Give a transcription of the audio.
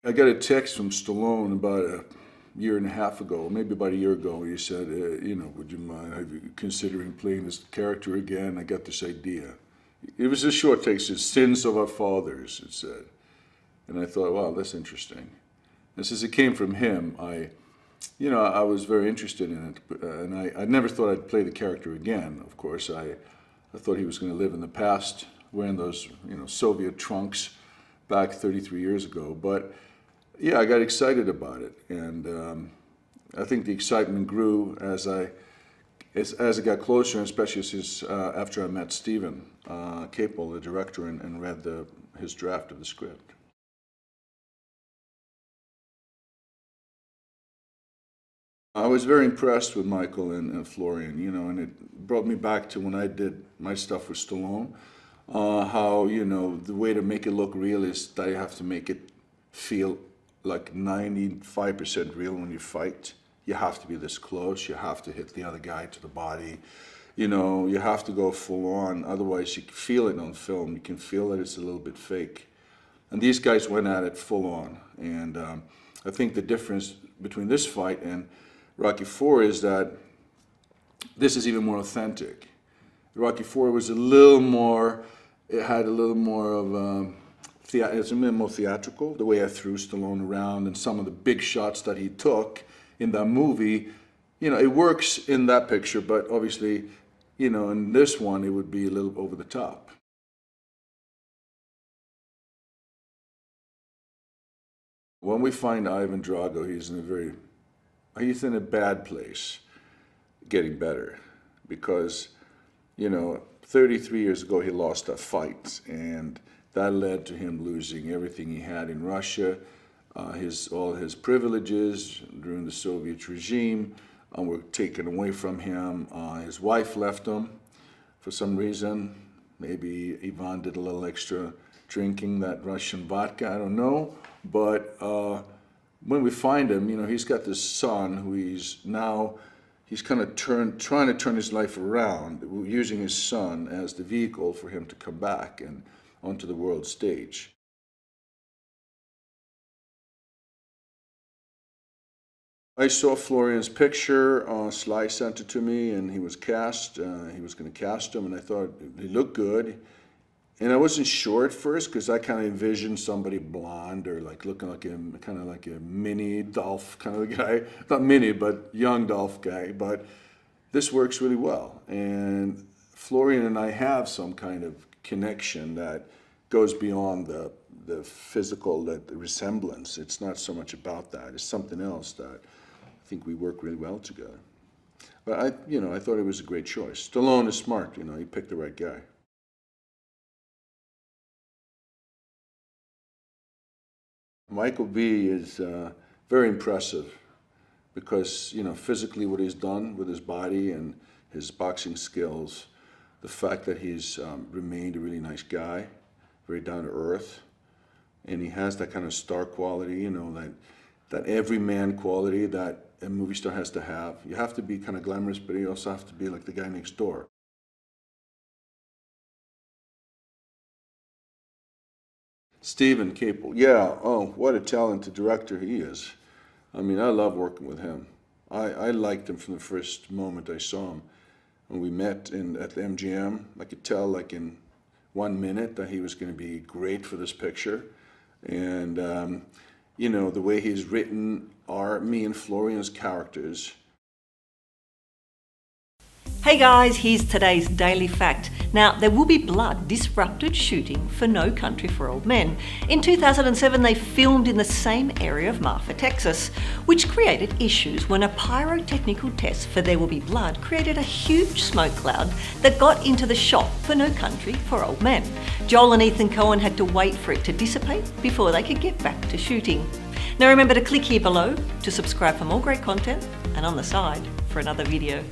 I got a text from Stallone about a year and a half ago, maybe about a year ago. He said, would you mind, have you considering playing this character again? I got this idea. It was a short text, it's Sins of Our Fathers, it said. And I thought, wow, that's interesting. And since it came from him, I was very interested in it. And I never thought I'd play the character again, of course. I thought he was going to live in the past, wearing those, Soviet trunks back 33 years ago. But yeah, I got excited about it, and I think the excitement grew as it got closer, and especially since after I met Steven Capel, the director, and read his draft of the script. I was very impressed with Michael and Florian, and it brought me back to when I did my stuff with Stallone. How the way to make it look real is that you have to make it feel like 95% real when you fight. You have to be this close, you have to hit the other guy to the body, you have to go full on, otherwise you can feel it on film, you can feel that it's a little bit fake. And these guys went at it full on, and I think the difference between this fight and Rocky IV is that this is even more authentic. Rocky IV was a little more, it had a little more of it's a bit more theatrical, the way I threw Stallone around and some of the big shots that he took in that movie. It works in that picture, but obviously, in this one, it would be a little over the top. When we find Ivan Drago, he's in a bad place, getting better, because, 33 years ago, he lost that fight, and that led to him losing everything he had in Russia, all his privileges during the Soviet regime were taken away from him. His wife left him for some reason. Maybe Ivan did a little extra drinking that Russian vodka, I don't know. But when we find him, he's got this son who he's kind of trying to turn his life around, using his son as the vehicle for him to come back and onto the world stage. I saw Florian's picture, Sly sent it to me, and he was cast. He was going to cast him, and I thought he looked good. And I wasn't sure at first, because I kind of envisioned somebody blonde or looking like kind of like a mini Dolph kind of guy. Not mini, but young Dolph guy. But this works really well. And Florian and I have some kind of connection that goes beyond the physical, the resemblance. It's not so much about that. It's something else that I think we work really well together. But I thought it was a great choice. Stallone is smart. He picked the right guy. Michael B. is very impressive because, physically what he's done with his body and his boxing skills, the fact that he's remained a really nice guy, very down to earth, and he has that kind of star quality, that everyman quality that a movie star has to have. You have to be kind of glamorous, but you also have to be like the guy next door. Steven Capel, yeah, oh, what a talented director he is. I mean, I love working with him. I liked him from the first moment I saw him. When we met at the MGM, I could tell in 1 minute that he was going to be great for this picture. And, the way he's written me and Florian's characters. Hey guys, here's today's Daily Fact. Now, there will be blood disrupted shooting for No Country for Old Men. In 2007, they filmed in the same area of Marfa, Texas, which created issues when a pyrotechnical test for There Will Be Blood created a huge smoke cloud that got into the shot for No Country for Old Men. Joel and Ethan Coen had to wait for it to dissipate before they could get back to shooting. Now remember to click here below to subscribe for more great content and on the side for another video.